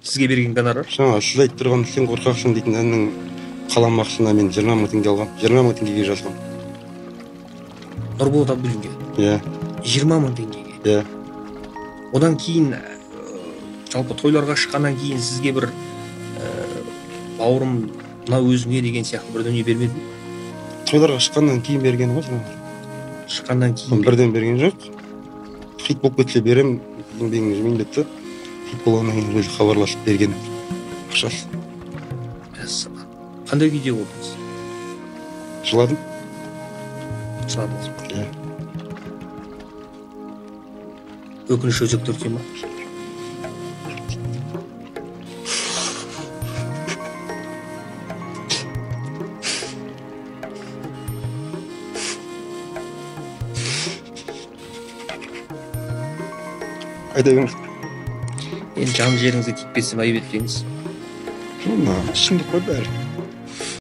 сізге берген гонорар? Жаңа сіз айтып тұрған сен қорқақсың дейтін әннің қаламақысына мен 20 мың теңге алғам. 20 мың теңгеге жазғам. Нұрболат Абдуллинге? Иә. 20 мың теңгеге? Иә. Одан кейін жалпы тойларға шыққаннан кейін сізге бір бауырым мына өзіңе деген сияқты бір дүние бермеді ме? Тойларға шыққаннан кейін берген ғой жаңағы. Шыққаннан кейін бірден берген жоқ. Хит болып кетсе берем, еңбегіңді жемейін деді. Хит болғаннан кейін өзі хабарласып берген ақшасы. Қандай күйде болдыңыз? Жыладым. Жыладыңыз? Иә. Өкініш өзекті өрте ма? Айта беріңіз. Енді жан жеріңізге тиіп кетсем айып етпеңіз. Шындық қой бәрі.